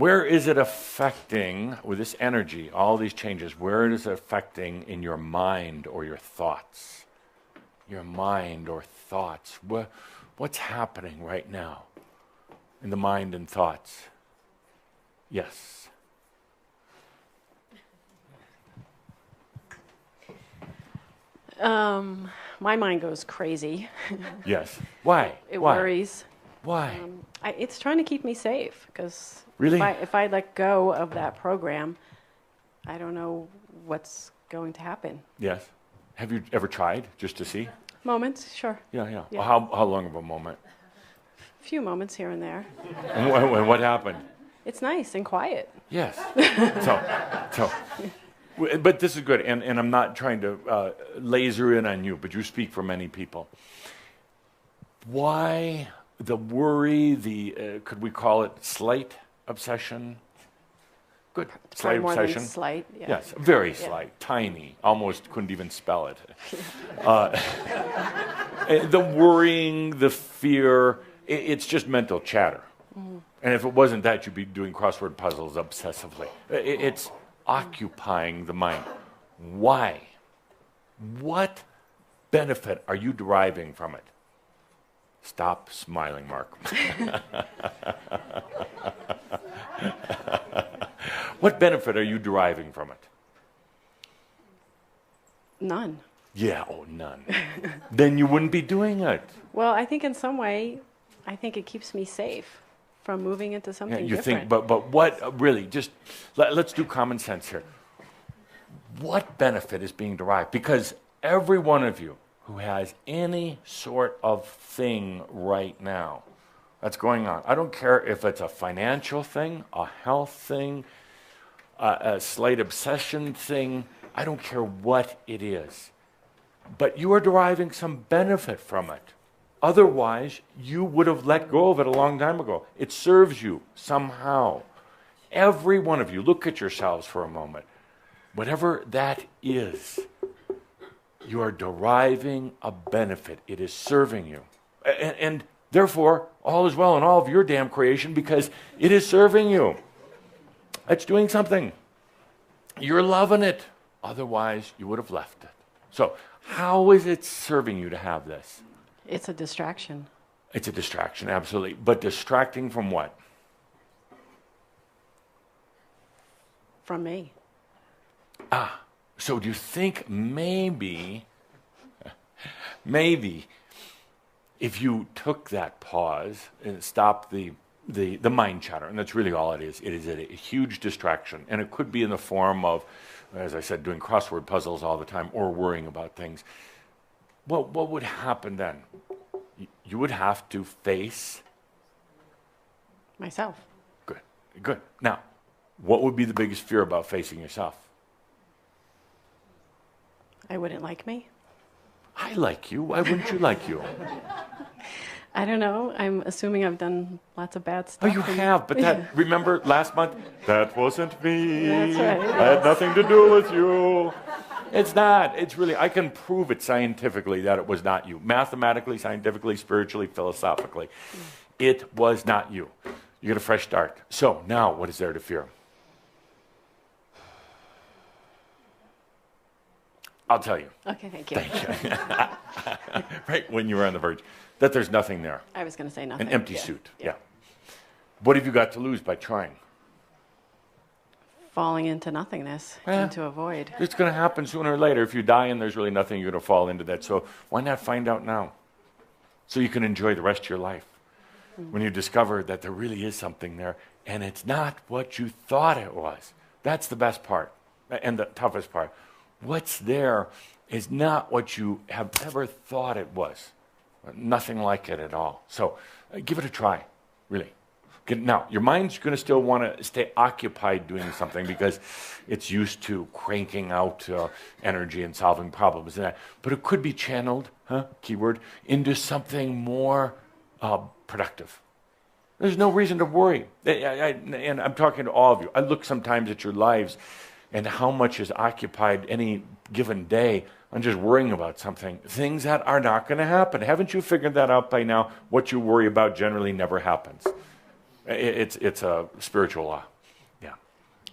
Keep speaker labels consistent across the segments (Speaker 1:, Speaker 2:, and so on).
Speaker 1: Where is it affecting, with this energy, all these changes, where is it affecting in your mind or your thoughts? Your mind or thoughts. What's happening right now in the mind and thoughts? Yes.
Speaker 2: My mind goes crazy.
Speaker 1: Yes. Why?
Speaker 2: It
Speaker 1: Why?
Speaker 2: worries.
Speaker 1: Why?
Speaker 2: It's trying to keep me safe because
Speaker 1: Really?
Speaker 2: if I let go of that program, I don't know what's going to happen.
Speaker 1: Yes. Have you ever tried just to see?
Speaker 2: Moments, sure.
Speaker 1: Yeah.
Speaker 2: Yeah.
Speaker 1: Well, how long of a moment?
Speaker 2: A few moments here and there.
Speaker 1: And what happened?
Speaker 2: It's nice and quiet.
Speaker 1: Yes. But this is good, and I'm not trying to laser in on you, but you speak for many people. Why the worry, could we call it slight obsession? Good. Slight
Speaker 2: More
Speaker 1: obsession.
Speaker 2: than slight. Yeah.
Speaker 1: Yes, very slight, tiny, almost couldn't even spell it. The worrying, the fear, it's just mental chatter. Mm-hmm. And if it wasn't that, you'd be doing crossword puzzles obsessively. It's occupying the mind. Why? What benefit are you deriving from it? Stop smiling, Mark. What benefit are you deriving from it?
Speaker 2: None.
Speaker 1: Yeah, none. Then you wouldn't be doing it.
Speaker 2: Well, I think in some way, I think it keeps me safe from moving into something
Speaker 1: you
Speaker 2: different.
Speaker 1: think, but what really? Just let's do common sense here. What benefit is being derived? Because every one of you who has any sort of thing right now that's going on, I don't care if it's a financial thing, a health thing, a slight obsession thing, I don't care what it is. But you are deriving some benefit from it. Otherwise, you would have let go of it a long time ago. It serves you somehow. Every one of you, look at yourselves for a moment. Whatever that is, you are deriving a benefit. It is serving you. And therefore, all is well in all of your damn creation because it is serving you. It's doing something. You're loving it. Otherwise, you would have left it. So, how is it serving you to have this?
Speaker 2: It's a distraction.
Speaker 1: It's a distraction, absolutely. But distracting from what?
Speaker 2: From me.
Speaker 1: So do you think maybe if you took that pause and stopped the mind chatter, and that's really all it is a huge distraction, and it could be in the form of, as I said, doing crossword puzzles all the time or worrying about things. What would happen then? You would have to face
Speaker 2: myself.
Speaker 1: Good. Now, what would be the biggest fear about facing yourself?
Speaker 2: I wouldn't like me.
Speaker 1: I like you. Why wouldn't you like you?
Speaker 2: I don't know. I'm assuming I've done lots of bad stuff.
Speaker 1: Oh, you have, but remember last month? That wasn't me.
Speaker 2: That's right.
Speaker 1: I had nothing to do with you. It's not. It's really, I can prove it scientifically that it was not you. Mathematically, scientifically, spiritually, philosophically. It was not you. You get a fresh start. So now, what is there to fear? I'll tell you.
Speaker 2: Okay, thank you.
Speaker 1: Thank you. Right when you were on the verge. That there's nothing there.
Speaker 2: I was going to say nothing.
Speaker 1: An empty suit. Yeah. What have you got to lose by trying?
Speaker 2: Falling into nothingness, into a void.
Speaker 1: It's going to happen sooner or later. If you die and there's really nothing, you're going to fall into that. So why not find out now? So you can enjoy the rest of your life. When you discover that there really is something there, and it's not what you thought it was. That's the best part, and the toughest part. What's there is not what you have ever thought it was. Nothing like it at all. So give it a try, really. Now, your mind's going to still want to stay occupied doing something because it's used to cranking out energy and solving problems and that. But it could be channeled, keyword, into something more productive. There's no reason to worry. And I'm talking to all of you. I look sometimes at your lives and how much is occupied any given day on just worrying about something. Things that are not going to happen. Haven't you figured that out by now? What you worry about generally never happens. It's a spiritual law. Yeah.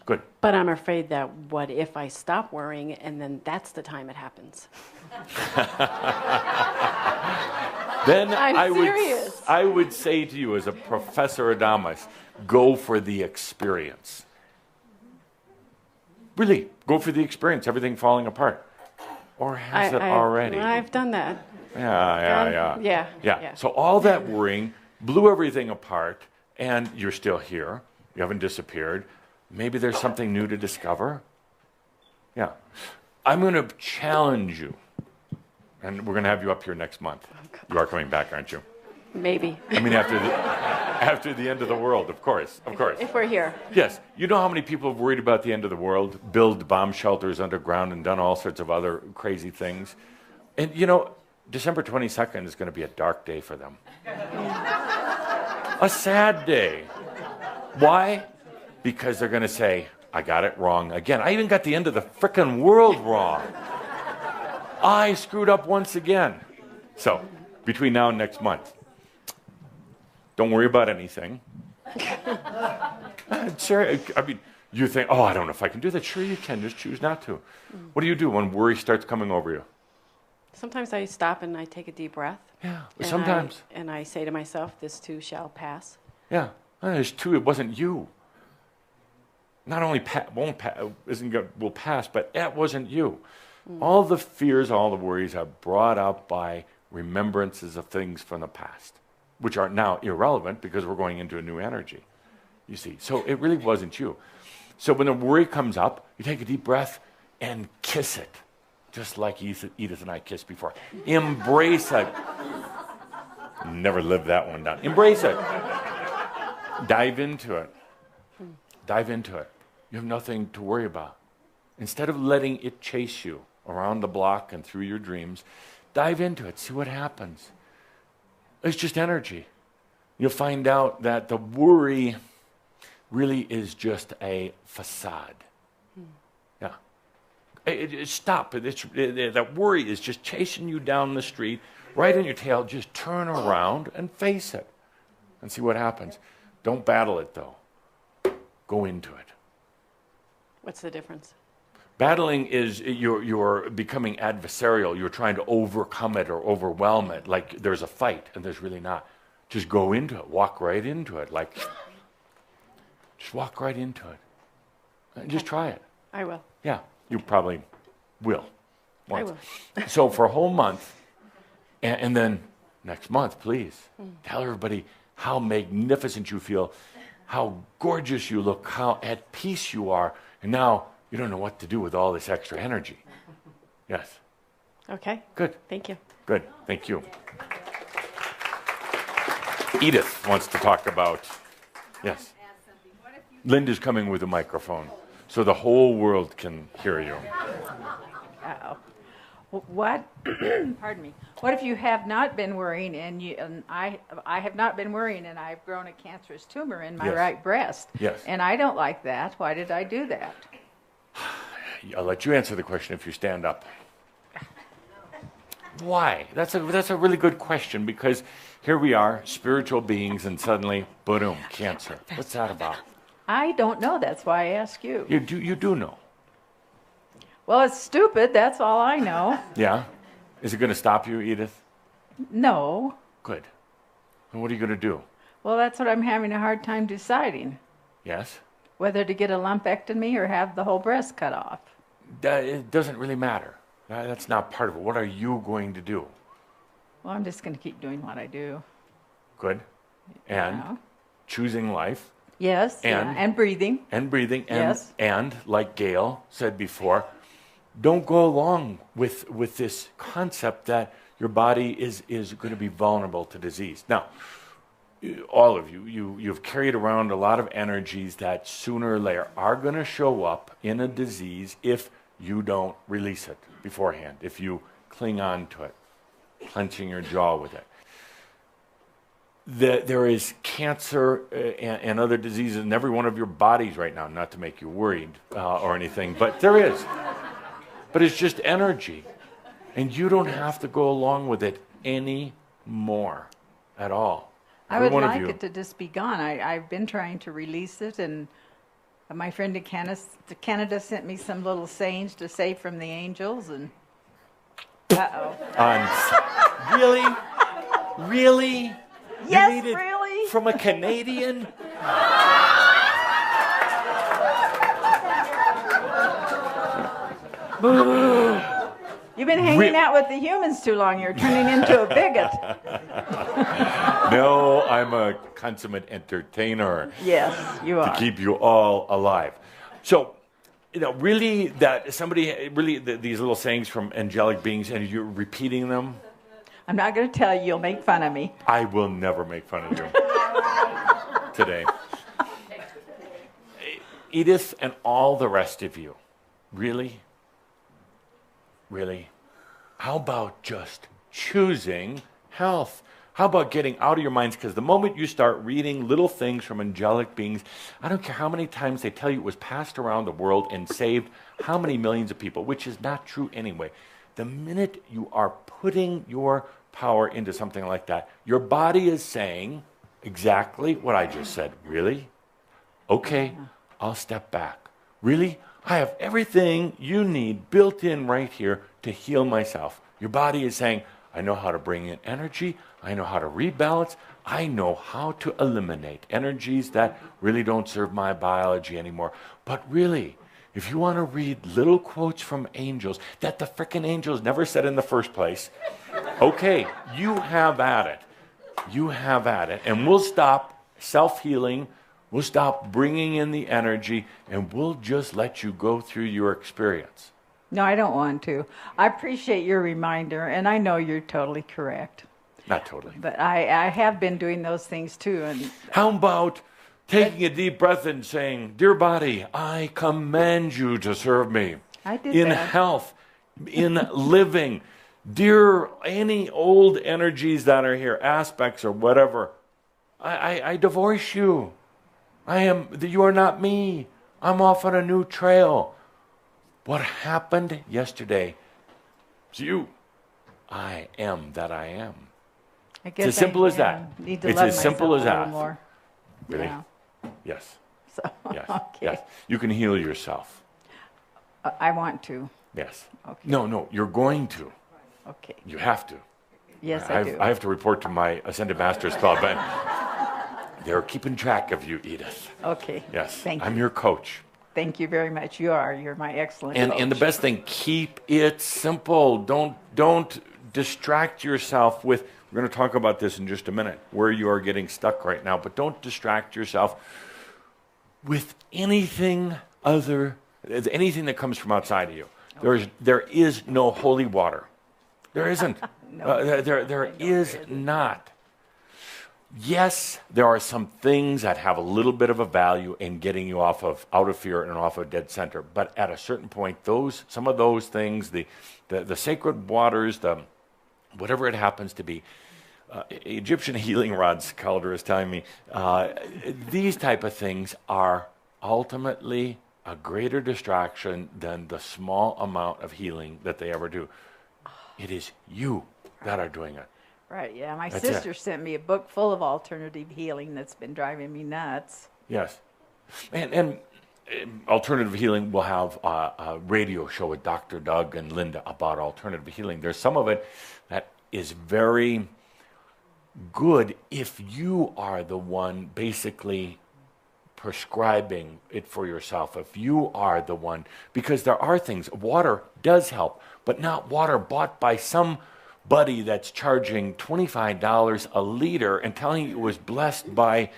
Speaker 1: Good.
Speaker 2: But I'm afraid that what if I stop worrying and then that's the time it happens?
Speaker 1: Then
Speaker 2: I'm serious.
Speaker 1: I would say to you, as a Professor Adamus, go for the experience. Really, go for the experience. Everything falling apart. Or has it already?
Speaker 2: I've done that.
Speaker 1: Yeah. So all that worrying blew everything apart, and you're still here. You haven't disappeared. Maybe there's something new to discover. Yeah. I'm going to challenge you, and we're going to have you up here next month. You are coming back, aren't you?
Speaker 2: Maybe.
Speaker 1: I mean, after the end of the world, of course.
Speaker 2: If we're here.
Speaker 1: Yes. You know how many people have worried about the end of the world, build bomb shelters underground, and done all sorts of other crazy things? And, you know, December 22nd is going to be a dark day for them. A sad day. Why? Because they're going to say, I got it wrong again. I even got the end of the frickin' world wrong. I screwed up once again. So, between now and next month, don't worry about anything. Sure, I mean, you think, oh, I don't know if I can do that. Sure you can, just choose not to. What do you do when worry starts coming over you?
Speaker 2: Sometimes I stop and I take a deep breath.
Speaker 1: Yeah, sometimes.
Speaker 2: And I say to myself, this too shall pass.
Speaker 1: Yeah, there's two, it wasn't you. Not only will pass, but that wasn't you. All the fears, all the worries are brought up by remembrances of things from the past, which are now irrelevant because we're going into a new energy, you see. So it really wasn't you. So when the worry comes up, you take a deep breath and kiss it, just like Edith and I kissed before. Embrace it. Never lived that one down. Embrace it. Dive into it. Dive into it. You have nothing to worry about. Instead of letting it chase you around the block and through your dreams, dive into it. See what happens. It's just energy. You'll find out that the worry really is just a facade. Yeah. Stop. That worry is just chasing you down the street, right in your tail. Just turn around and face it and see what happens. Don't battle it, though. Go into it.
Speaker 2: What's the difference?
Speaker 1: Battling is you're becoming adversarial. You're trying to overcome it or overwhelm it. Like there's a fight, and there's really not. Just go into it. Walk right into it. Like, just walk right into it. And just try it.
Speaker 2: I will.
Speaker 1: Yeah, you probably will. Once.
Speaker 2: I will.
Speaker 1: So for a whole month, and then next month, please, tell everybody how magnificent you feel, how gorgeous you look, how at peace you are, and now you don't know what to do with all this extra energy. Yes.
Speaker 2: Okay.
Speaker 1: Good.
Speaker 2: Thank you.
Speaker 1: Good. Thank you. Edith wants to talk about, yes. Linda's coming with a microphone so the whole world can hear you.
Speaker 3: Uh-oh. What, pardon me, what if you have not been worrying and I have not been worrying and I've grown a cancerous tumor in my right breast?
Speaker 1: Yes.
Speaker 3: And I don't like that. Why did I do that?
Speaker 1: I'll let you answer the question if you stand up. Why? That's a really good question because here we are, spiritual beings, and suddenly, boom, cancer. What's that about?
Speaker 3: I don't know. That's why I ask you.
Speaker 1: You do know.
Speaker 3: Well, it's stupid. That's all I know.
Speaker 1: Yeah? Is it going to stop you, Edith?
Speaker 3: No.
Speaker 1: Good. And what are you going to do?
Speaker 3: Well, that's what I'm having a hard time deciding.
Speaker 1: Yes?
Speaker 3: Whether to get a lumpectomy or have the whole breast cut off.
Speaker 1: It doesn't really matter. That's not part of it. What are you going to do?
Speaker 3: Well, I'm just going to keep doing what I do.
Speaker 1: Good. And
Speaker 3: Yeah.
Speaker 1: choosing life.
Speaker 3: Yes. And breathing.
Speaker 1: And breathing. And,
Speaker 3: Yes.
Speaker 1: and like Gail said before, don't go along with this concept that your body is going to be vulnerable to disease. Now, all of you've carried around a lot of energies that sooner or later are going to show up in a disease if you don't release it beforehand, if you cling on to it, clenching your jaw with it. There is cancer and other diseases in every one of your bodies right now, not to make you worried or anything, but there is. But it's just energy. And you don't have to go along with it anymore at all.
Speaker 3: I would
Speaker 1: one of
Speaker 3: like
Speaker 1: you.
Speaker 3: it to just be gone. I've been trying to release it, and my friend in Canada sent me some little sayings to say from the angels, and
Speaker 1: Really? Really?
Speaker 3: Yes,
Speaker 1: you need it
Speaker 3: really?
Speaker 1: From a Canadian?
Speaker 3: You've been hanging out with the humans too long. You're turning into a bigot.
Speaker 1: No, I'm a consummate entertainer.
Speaker 3: Yes, you are.
Speaker 1: To keep you all alive. So, really, that somebody really these little sayings from angelic beings, and you're repeating them.
Speaker 3: I'm not going to tell you. You'll make fun of me.
Speaker 1: I will never make fun of you today. Edith and all the rest of you, really? Really? How about just choosing health? How about getting out of your minds? Because the moment you start reading little things from angelic beings, I don't care how many times they tell you it was passed around the world and saved how many millions of people, which is not true anyway. The minute you are putting your power into something like that, your body is saying exactly what I just said. Really? Okay, I'll step back. Really? I have everything you need built in right here to heal myself. Your body is saying, I know how to bring in energy. I know how to rebalance. I know how to eliminate energies that really don't serve my biology anymore. But really, if you want to read little quotes from angels that the frickin' angels never said in the first place, okay, you have at it. You have at it. And we'll stop self-healing. We'll stop bringing in the energy, and we'll just let you go through your experience.
Speaker 3: No, I don't want to. I appreciate your reminder, and I know you're totally correct.
Speaker 1: Not totally.
Speaker 3: But I have been doing those things too. And
Speaker 1: how about taking a deep breath and saying, dear body, I command you to serve me.
Speaker 3: I did
Speaker 1: in
Speaker 3: that.
Speaker 1: Health, in living. Dear, any old energies that are here, aspects or whatever, I divorce you. You are not me. I'm off on a new trail. What happened yesterday is you. I am that I am.
Speaker 3: I guess
Speaker 1: it's as simple as that.
Speaker 3: Need to
Speaker 1: it's
Speaker 3: love
Speaker 1: as simple as
Speaker 3: myself a
Speaker 1: that.
Speaker 3: little more.
Speaker 1: Really?
Speaker 3: Yeah.
Speaker 1: Yes.
Speaker 3: So,
Speaker 1: Yes.
Speaker 3: okay.
Speaker 1: Yes. You can heal yourself.
Speaker 3: I want to.
Speaker 1: Yes.
Speaker 3: Okay.
Speaker 1: No, you're going to.
Speaker 3: Okay.
Speaker 1: You have to.
Speaker 3: Yes, I do.
Speaker 1: I have to report to my Ascended Masters Club, and they're keeping track of you, Edith.
Speaker 3: Okay.
Speaker 1: Yes.
Speaker 3: Thank you.
Speaker 1: I'm your coach.
Speaker 3: Thank you very much. You're my excellent coach.
Speaker 1: And the best thing, keep it simple. Don't distract yourself with, we're going to talk about this in just a minute, where you are getting stuck right now, but don't distract yourself with anything that comes from outside of you. Okay. There is no holy water. There isn't.
Speaker 3: No.
Speaker 1: There is not. Yes, there are some things that have a little bit of a value in getting you out of fear and off of dead center. But at a certain point, some of those things, the sacred waters, whatever it happens to be, Egyptian healing rods, Calder is telling me, these type of things are ultimately a greater distraction than the small amount of healing that they ever do. It is you that are doing it.
Speaker 3: Right, yeah. My
Speaker 1: That's
Speaker 3: sister
Speaker 1: it.
Speaker 3: sent me a book full of alternative healing that's been driving me nuts.
Speaker 1: Yes. And alternative healing will have a radio show with Dr. Doug and Linda about alternative healing. There's some of it that is very good if you are the one basically prescribing it for yourself, if you are the one, because there are things, water does help, but not water bought by somebody that's charging $25 a liter and telling you it was blessed by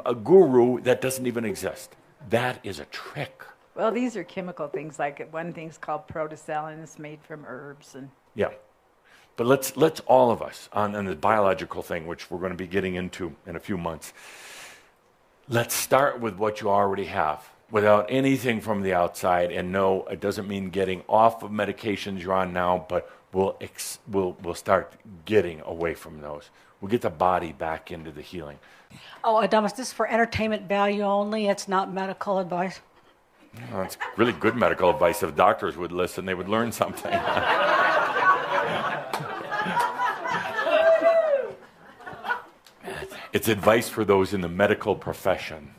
Speaker 1: a guru that doesn't even exist. That is a trick.
Speaker 3: Well, these are chemical things. Like one thing's called protosalin. It's made from herbs. And
Speaker 1: Yeah. But let's all of us, on the biological thing, which we're going to be getting into in a few months, let's start with what you already have, without anything from the outside. And no, it doesn't mean getting off of medications you're on now, but we'll start getting away from those. We'll get the body back into the healing.
Speaker 4: Oh, Adamus, this is for entertainment value only. It's not medical advice.
Speaker 1: Well, it's really good medical advice. If doctors would listen, they would learn something. It's advice for those in the medical profession.